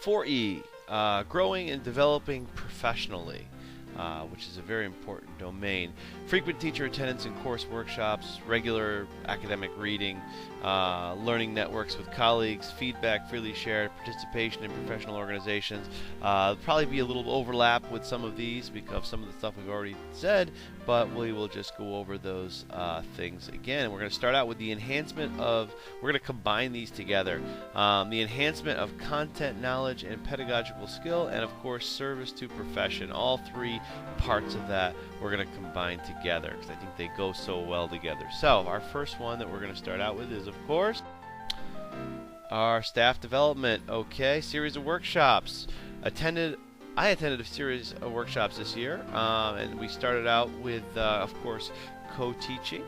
4E, growing and developing professionally, which is a very important domain. Frequent teacher attendance in course workshops, regular academic reading, learning networks with colleagues, feedback freely shared, participation in professional organizations. Probably be a little overlap with some of these because of some of the stuff we've already said, but we will just go over those things again. We're going to start out with the enhancement of, we're going to combine these together. The enhancement of content knowledge and pedagogical skill, and of course service to profession. All three parts of that we're going to combine together because I think they go so well together. So our first one that we're going to start out with is, of course, our staff development. Okay, series of workshops. I attended a series of workshops this year, and we started out with, of course, co-teaching.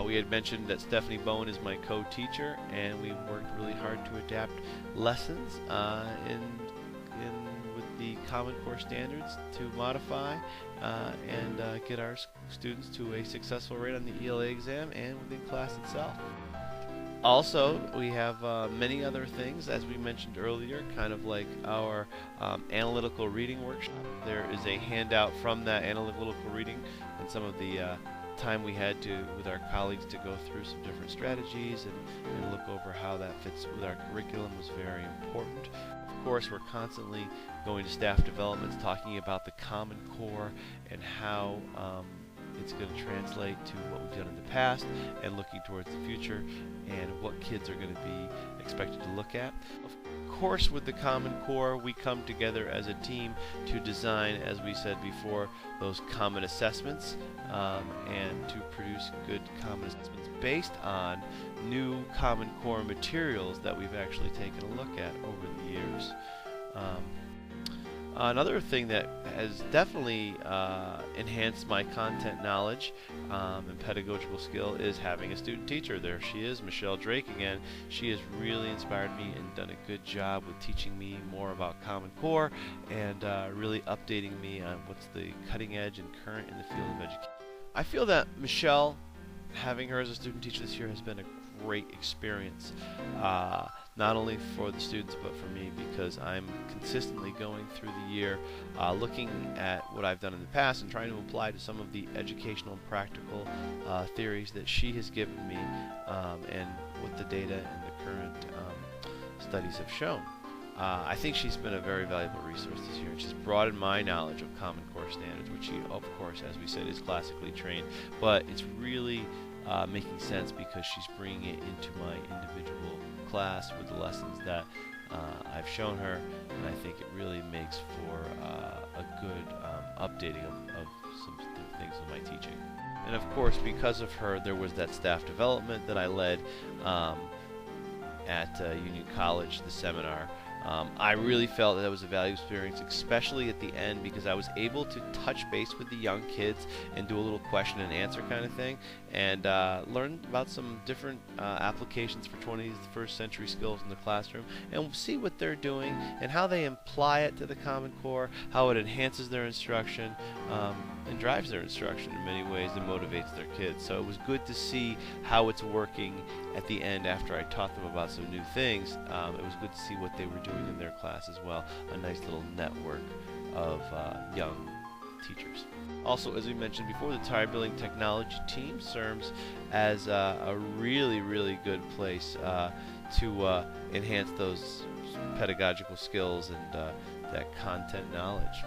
We had mentioned that Stephanie Bowen is my co-teacher, and we worked really hard to adapt lessons with the Common Core standards to modify and get our students to a successful rate on the ELA exam and within class itself. Also, we have many other things, as we mentioned earlier, kind of like our analytical reading workshop. There is a handout from that analytical reading and some of the time we had with our colleagues to go through some different strategies and look over how that fits with our curriculum was very important. Of course, we're constantly going to staff developments, talking about the Common Core and how it's going to translate to what we've done in the past and looking towards the future and what kids are going to be expected to look at. Of course, with the Common Core, we come together as a team to design, as we said before, those common assessments and to produce good common assessments based on new Common Core materials that we've actually taken a look at over the years. Another thing that has definitely enhanced my content knowledge and pedagogical skill is having a student teacher. There she is, Michelle Drake again. She has really inspired me and done a good job with teaching me more about Common Core and really updating me on what's the cutting edge and current in the field of education. I feel that Michelle, having her as a student teacher this year, has been a great experience. Not only for the students but for me, because I'm consistently going through the year looking at what I've done in the past and trying to apply to some of the educational and practical theories that she has given me and what the data and the current studies have shown. I think she's been a very valuable resource this year, and she's broadened my knowledge of Common Core standards, which she, of course, as we said, is classically trained, but it's really making sense because she's bringing it into my individual class with the lessons that I've shown her, and I think it really makes for a good updating of some things in my teaching. And of course, because of her, there was that staff development that I led at Union College, the seminar. I really felt that it was a valuable experience, especially at the end, because I was able to touch base with the young kids and do a little question and answer kind of thing, and learn about some different applications for 21st century skills in the classroom, and see what they're doing and how they apply it to the Common Core, how it enhances their instruction and drives their instruction in many ways and motivates their kids. So it was good to see how it's working at the end after I taught them about some new things. It was good to see what they were doing in their class as well. A nice little network of young teachers. Also, as we mentioned before, the Tire Building Technology team serves as a really, really good place to enhance those pedagogical skills and that content knowledge.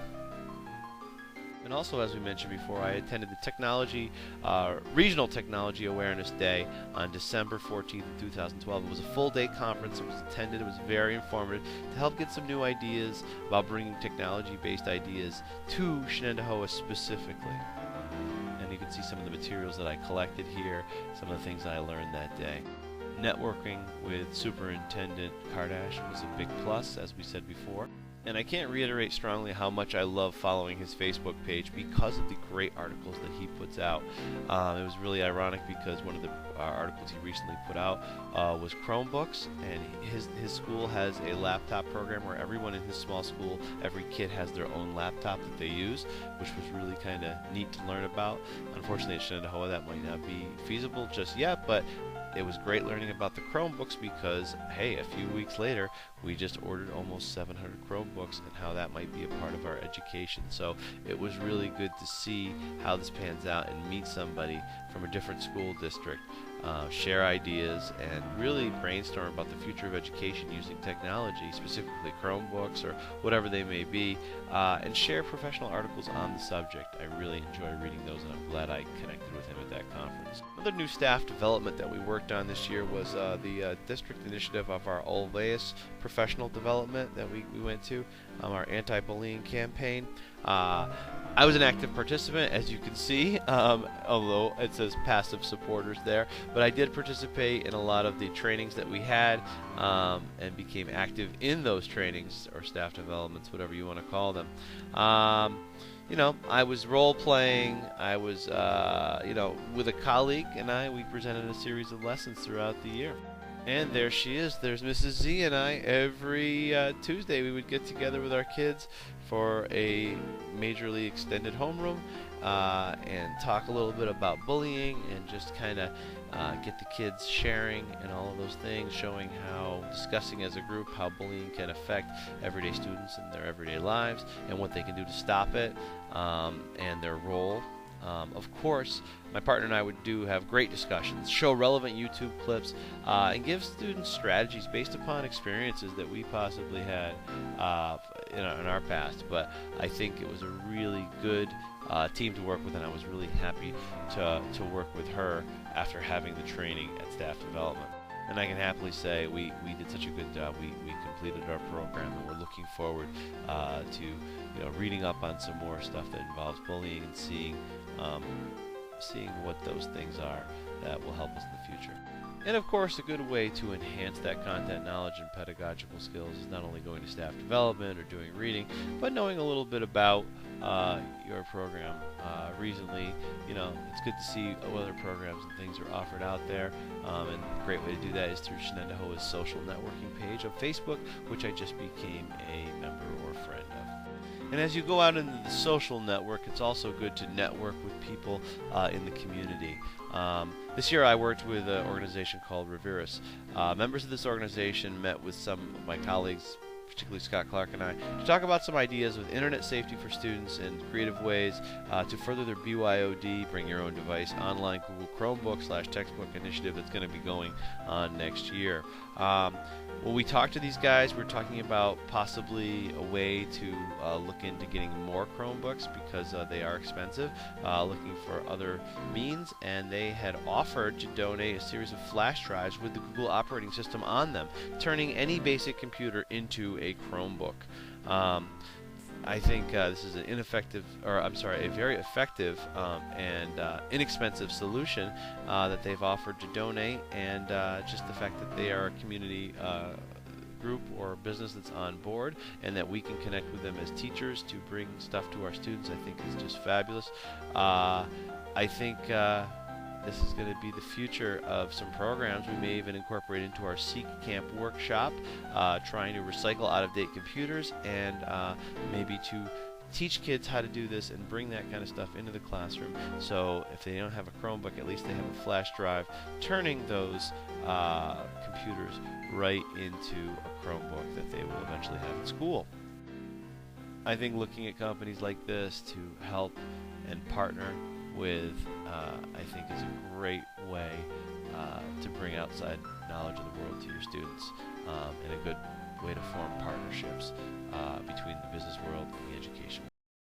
And also, as we mentioned before, I attended the Regional Technology Awareness Day on December 14th, 2012. It was a full-day conference. It was attended. It was very informative to help get some new ideas about bringing technology-based ideas to Shenendehowa specifically. And you can see some of the materials that I collected here, some of the things that I learned that day. Networking with Superintendent Kardash was a big plus, as we said before. And I can't reiterate strongly how much I love following his Facebook page because of the great articles that he puts out. It was really ironic because one of the articles he recently put out was Chromebooks, and his school has a laptop program where everyone in his small school, every kid has their own laptop that they use, which was really kind of neat to learn about. Unfortunately, at Shenendehowa that might not be feasible just yet, but it was great learning about the Chromebooks because, hey, a few weeks later, we just ordered almost 700 Chromebooks and how that might be a part of our education. So it was really good to see how this pans out and meet somebody from a different school district, share ideas, and really brainstorm about the future of education using technology, specifically Chromebooks or whatever they may be, and share professional articles on the subject. I really enjoy reading those, and I'm glad I connected with him at that conference. Another new staff development that we worked on this year was the district initiative of our Olveus professional development that we went to, our anti-bullying campaign. I was an active participant, as you can see, although it says passive supporters there, but I did participate in a lot of the trainings that we had, and became active in those trainings, or staff developments, whatever you want to call them. You know, I was role-playing, I was, you know, with a colleague, and we presented a series of lessons throughout the year. And there she is, there's Mrs. Z and I. Every Tuesday we would get together with our kids for a majorly extended homeroom, and talk a little bit about bullying, and just kind of get the kids sharing and all of those things, showing how, discussing as a group how bullying can affect everyday students in their everyday lives and what they can do to stop it, and their role. Of course, my partner and I would have great discussions, show relevant YouTube clips, and give students strategies based upon experiences that we possibly had in our past. But I think it was a really good team to work with, and I was really happy to work with her after having the training at staff development. And I can happily say we did such a good job. We completed our program, and we're looking forward to reading up on some more stuff that involves bullying, and seeing what those things are that will help us in the future. And of course, a good way to enhance that content knowledge and pedagogical skills is not only going to staff development or doing reading, but knowing a little bit about your program. Recently, it's good to see what other programs and things are offered out there, and a great way to do that is through Shenendehowa's social networking page on Facebook, which I just became a member or friend of. And as you go out into the social network, it's also good to network with people in the community. This year I worked with an organization called Revirus. Members of this organization met with some of my colleagues, particularly Scott Clark and I, to talk about some ideas with internet safety for students and creative ways to further their BYOD, bring your own device, online Google Chromebook / textbook initiative that's going to be going on next year. When we talked to these guys, we were talking about possibly a way to look into getting more Chromebooks because they are expensive, looking for other means, and they had offered to donate a series of flash drives with the Google operating system on them, turning any basic computer into a Chromebook. I think this is a very effective and inexpensive solution that they've offered to donate, and just the fact that they are a community group or business that's on board, and that we can connect with them as teachers to bring stuff to our students, I think is just fabulous. I think this is going to be the future of some programs we may even incorporate into our Seek Camp workshop, trying to recycle out-of-date computers, and maybe to teach kids how to do this and bring that kind of stuff into the classroom. So if they don't have a Chromebook, at least they have a flash drive, turning those computers right into a Chromebook that they will eventually have in school. I think looking at companies like this to help and partner with, I think is a great way to bring outside knowledge of the world to your students, and a good way to form partnerships between the business world